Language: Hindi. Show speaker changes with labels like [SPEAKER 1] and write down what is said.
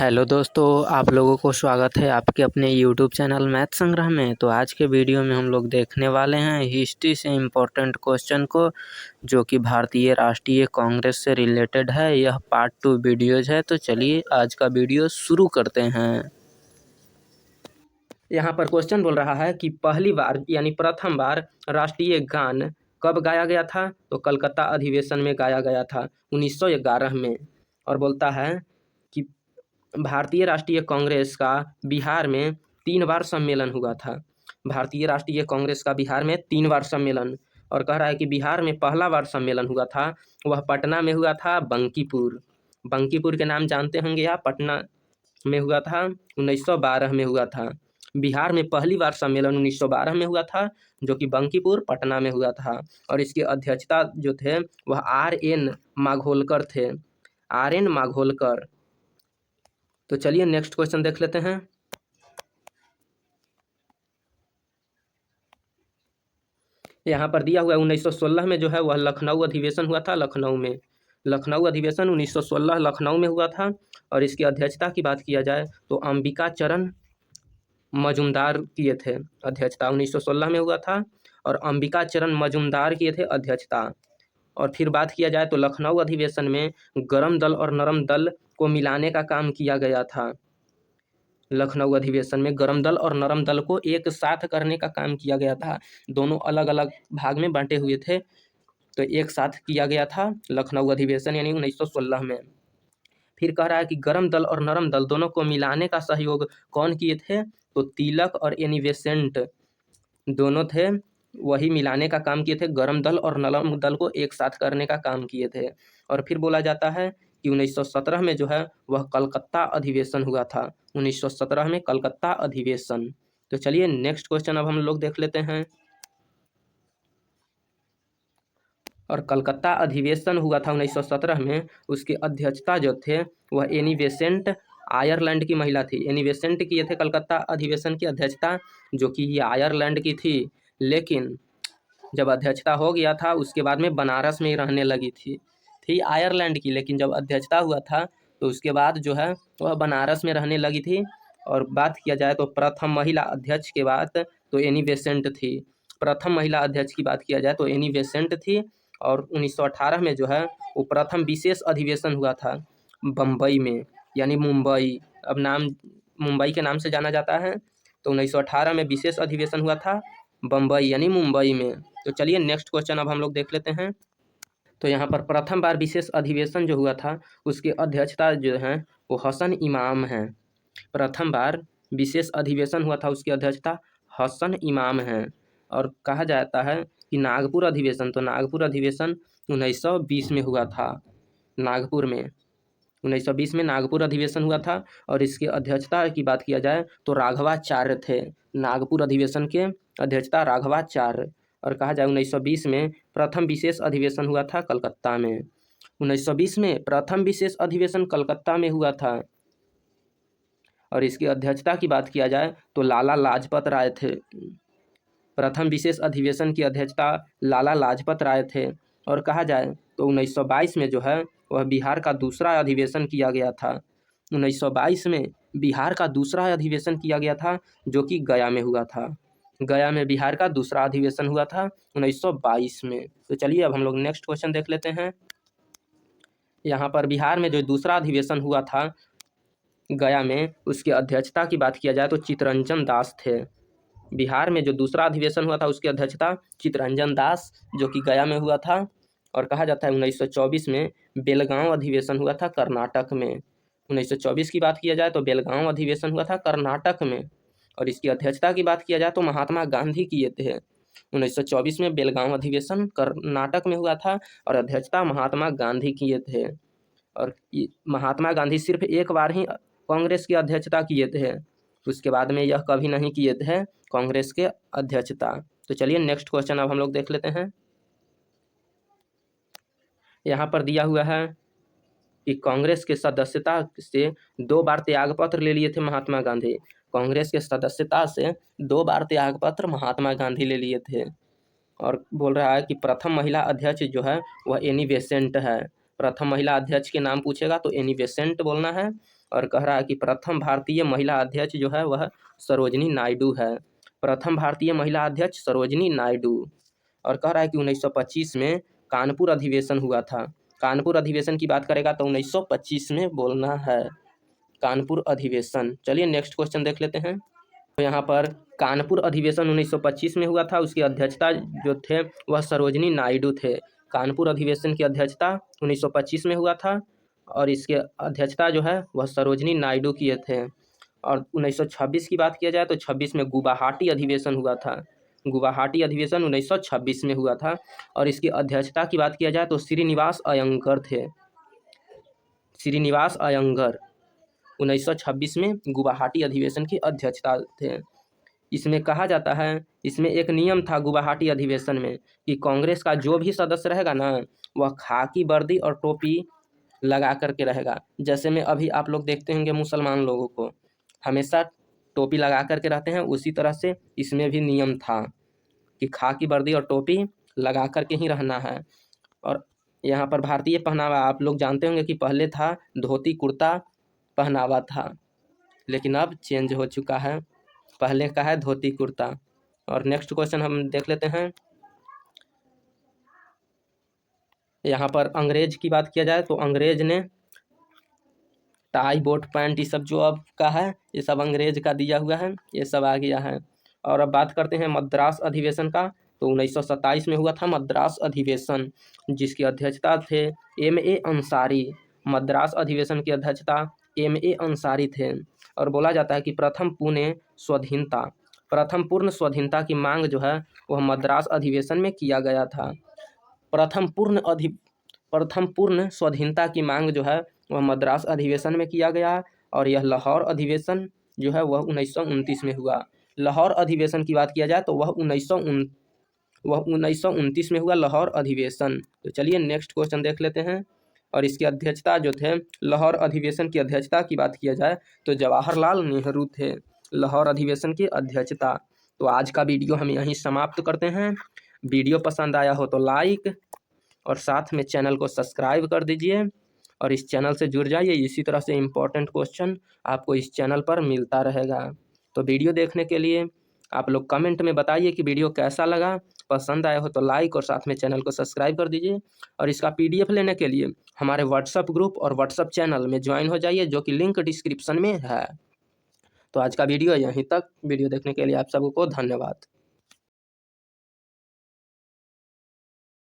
[SPEAKER 1] हेलो दोस्तों, आप लोगों को स्वागत है आपके अपने यूट्यूब चैनल मैथ संग्रह में। तो आज के वीडियो में हम लोग देखने वाले हैं हिस्ट्री से इम्पोर्टेंट क्वेश्चन को, जो कि भारतीय राष्ट्रीय कांग्रेस से रिलेटेड है। यह पार्ट 2 वीडियोज है। तो चलिए आज का वीडियो शुरू करते हैं। यहाँ पर क्वेश्चन बोल रहा है कि पहली बार यानी प्रथम बार राष्ट्रीय गान कब गाया गया था। तो कलकत्ता अधिवेशन में गाया गया था 1911 में। और बोलता है कि भारतीय राष्ट्रीय कांग्रेस का बिहार में 3 बार सम्मेलन हुआ था। भारतीय राष्ट्रीय कांग्रेस का बिहार में 3 बार सम्मेलन। और कह रहा है कि बिहार में पहला बार सम्मेलन हुआ था वह पटना में हुआ था, बंकीपुर। बंकीपुर के नाम जानते होंगे आप, पटना में हुआ था, 1912 में हुआ था। बिहार में पहली बार सम्मेलन 1912 में हुआ था, जो कि बंकीपुर पटना में हुआ था। और इसकी अध्यक्षता जो थे वह R.N. माघोलकर थे, R.N. माघोलकर। तो चलिए नेक्स्ट क्वेश्चन देख लेते हैं। यहाँ पर दिया हुआ 1916 में जो है वह लखनऊ अधिवेशन हुआ था, लखनऊ में। लखनऊ अधिवेशन 1916 लखनऊ में हुआ था। और इसकी अध्यक्षता की बात किया जाए तो अंबिका चरण मजुमदार किए थे अध्यक्षता, 1916 में हुआ था। और अंबिका चरण मजुमदार किए थे अध्यक्षता। और फिर बात किया जाए तो लखनऊ अधिवेशन में गरम दल और नरम दल को मिलाने का काम किया गया था। लखनऊ अधिवेशन में गरम दल और नरम दल को एक साथ करने का काम किया गया था। दोनों अलग अलग भाग में बांटे हुए थे, तो एक साथ किया गया था लखनऊ अधिवेशन यानी 1916 में। फिर कह रहा है कि गरम दल और नरम दल दोनों को मिलाने का सहयोग कौन किए थे। तो तिलक और एनी बेसेंट दोनों थे, वही मिलाने का काम किए थे। गरम दल और नरम दल को एक साथ करने का काम किए थे। और फिर बोला जाता है कि 1917 में जो है वह कलकत्ता अधिवेशन हुआ था, 1917 में कलकत्ता अधिवेशन। तो चलिए नेक्स्ट क्वेश्चन अब हम लोग देख लेते हैं। और कलकत्ता अधिवेशन हुआ था 1917 में, उसकी अध्यक्षता जो थे वह एनी बेसेंट आयरलैंड की महिला थी। एनी बेसेंट किए थे कलकत्ता अधिवेशन की अध्यक्षता, जो कि ये आयरलैंड की थी। लेकिन जब अध्यक्षता हो गया था उसके बाद में बनारस में ही रहने लगी थी आयरलैंड की। लेकिन जब अध्यक्षता हुआ था तो उसके बाद जो है वह बनारस में रहने लगी थी। और बात किया जाए तो प्रथम महिला अध्यक्ष के बाद तो एनी बेसेंट थी। प्रथम महिला अध्यक्ष की बात किया जाए तो एनी बेसेंट थी। और 1918 में जो है वो प्रथम विशेष अधिवेशन हुआ था बम्बई में, यानी मुंबई। अब नाम मुंबई के नाम से जाना जाता है। तो 1918 में विशेष अधिवेशन हुआ था बम्बई यानी मुंबई में। तो चलिए नेक्स्ट क्वेश्चन अब हम लोग देख लेते हैं। तो यहाँ पर प्रथम बार विशेष अधिवेशन जो हुआ था उसकी अध्यक्षता जो है वो हसन इमाम हैं। प्रथम बार विशेष अधिवेशन हुआ था उसकी अध्यक्षता हसन इमाम हैं। और कहा जाता है कि नागपुर अधिवेशन, तो नागपुर अधिवेशन 1920 में हुआ था। नागपुर में 1920 में नागपुर अधिवेशन हुआ था। और इसकी अध्यक्षता की बात किया जाए तो राघवाचार्य थे। नागपुर अधिवेशन के अध्यक्षता राघवाचार्य। और कहा जाए 1920 में प्रथम विशेष अधिवेशन हुआ था कलकत्ता में। 1920 में प्रथम विशेष अधिवेशन कलकत्ता में हुआ था। और इसकी अध्यक्षता की बात किया जाए तो लाला लाजपत राय थे। प्रथम विशेष अधिवेशन की अध्यक्षता लाला लाजपत राय थे। और कहा जाए तो 1922 में जो है वह बिहार का दूसरा अधिवेशन किया गया था। 1922 में बिहार का दूसरा अधिवेशन किया गया था, जो कि गया में हुआ था। गया में बिहार का दूसरा अधिवेशन हुआ था 1922 में। तो चलिए अब हम लोग नेक्स्ट क्वेश्चन देख लेते हैं। यहाँ पर बिहार में जो दूसरा अधिवेशन हुआ था गया में, उसकी अध्यक्षता की बात किया जाए तो चित्तरंजन दास थे। बिहार में जो दूसरा अधिवेशन हुआ था उसकी अध्यक्षता चित्तरंजन दास, जो कि गया में हुआ था। और कहा जाता है 1924 में बेलगांव अधिवेशन हुआ था कर्नाटक में। 1924 की बात किया जाए तो बेलगांव अधिवेशन हुआ था कर्नाटक में। और इसकी अध्यक्षता की बात किया जाए तो महात्मा गांधी किए थे। 1924 में बेलगांव अधिवेशन कर्नाटक में हुआ था और अध्यक्षता महात्मा गांधी किए थे। और महात्मा गांधी सिर्फ एक बार ही कांग्रेस की अध्यक्षता किए थे, उसके बाद में यह कभी नहीं किए थे कांग्रेस के अध्यक्षता। तो चलिए नेक्स्ट क्वेश्चन अब हम लोग देख लेते हैं। यहाँ पर दिया हुआ है कि कांग्रेस के सदस्यता से 2 बार त्यागपत्र ले लिए थे महात्मा गांधी। कांग्रेस के सदस्यता से 2 बार त्यागपत्र महात्मा गांधी ले लिए थे। और बोल रहा है कि प्रथम महिला अध्यक्ष जो है वह एनी बेसेंट है। प्रथम महिला अध्यक्ष के नाम पूछेगा तो एनी बेसेंट बोलना है। और कह रहा है कि प्रथम भारतीय महिला अध्यक्ष जो है वह सरोजिनी नायडू है। प्रथम भारतीय महिला अध्यक्ष सरोजिनी नायडू। और कह रहा है कि 1925 में कानपुर अधिवेशन हुआ था। कानपुर अधिवेशन की बात करेगा तो 1925 में बोलना है, कानपुर अधिवेशन। चलिए नेक्स्ट क्वेश्चन देख लेते हैं। तो यहाँ पर कानपुर अधिवेशन 1925 में हुआ था, उसकी अध्यक्षता जो थे वह सरोजिनी नायडू थे। कानपुर अधिवेशन की अध्यक्षता 1925 में हुआ था और इसके अध्यक्षता जो है वह सरोजिनी नायडू किए थे। और 1926 की बात किया जाए तो 26 में गुवाहाटी अधिवेशन हुआ था। गुवाहाटी अधिवेशन 1926 में हुआ था और इसकी अध्यक्षता की बात किया जाए तो श्रीनिवास अयंगर थे। श्रीनिवास अयंगर 1926 में गुवाहाटी अधिवेशन की अध्यक्षता थे। इसमें कहा जाता है, इसमें एक नियम था गुवाहाटी अधिवेशन में कि कांग्रेस का जो भी सदस्य रहेगा ना वह खाकी वर्दी और टोपी लगा करके रहेगा। जैसे में अभी आप लोग देखते होंगे मुसलमान लोगों को हमेशा टोपी लगा करके रहते हैं, उसी तरह से इसमें भी नियम था कि खाकी वर्दी और टोपी लगा करके ही रहना है। और यहाँ पर भारतीय पहनावा आप लोग जानते होंगे कि पहले था धोती कुर्ता पहनावा था, लेकिन अब चेंज हो चुका है, पहले का है धोती कुर्ता। और नेक्स्ट क्वेश्चन हम देख लेते हैं। यहाँ पर अंग्रेज की बात किया जाए तो अंग्रेज ने टाई बोट पैंट ये सब जो अब का है ये सब अंग्रेज का दिया हुआ है, ये सब आ गया है। और अब बात करते हैं मद्रास अधिवेशन का। तो 1927 में हुआ था मद्रास अधिवेशन, जिसकी अध्यक्षता थे M.A. अंसारी। मद्रास अधिवेशन की अध्यक्षता M.A. अंसारी थे। और बोला जाता है कि प्रथम पूर्ण स्वाधीनता की मांग जो है वह मद्रास अधिवेशन में किया गया था। प्रथम पूर्ण स्वाधीनता की मांग जो है वह मद्रास अधिवेशन में किया गया। और यह लाहौर अधिवेशन जो है वह 1929 में हुआ। लाहौर अधिवेशन की बात किया जाए तो वह 1929 में हुआ लाहौर अधिवेशन। तो चलिए नेक्स्ट क्वेश्चन देख लेते हैं। और इसकी अध्यक्षता जो थे लाहौर अधिवेशन की अध्यक्षता की बात किया जाए तो जवाहरलाल नेहरू थे लाहौर अधिवेशन की अध्यक्षता। तो आज का वीडियो हम यहीं समाप्त करते हैं। वीडियो पसंद आया हो तो लाइक और साथ में चैनल को सब्सक्राइब कर दीजिए और इस चैनल से जुड़ जाइए। इसी तरह से इम्पोर्टेंट क्वेश्चन आपको इस चैनल पर मिलता रहेगा। तो वीडियो देखने के लिए आप लोग कमेंट में बताइए कि वीडियो कैसा लगा। पसंद आया हो तो लाइक और साथ में चैनल को सब्सक्राइब कर दीजिए। और इसका PDF लेने के लिए हमारे व्हाट्सएप ग्रुप और व्हाट्सएप चैनल में ज्वाइन हो जाइए, जो कि लिंक डिस्क्रिप्शन में है। तो आज का वीडियो यहीं तक। वीडियो देखने के लिए आप सबको धन्यवाद।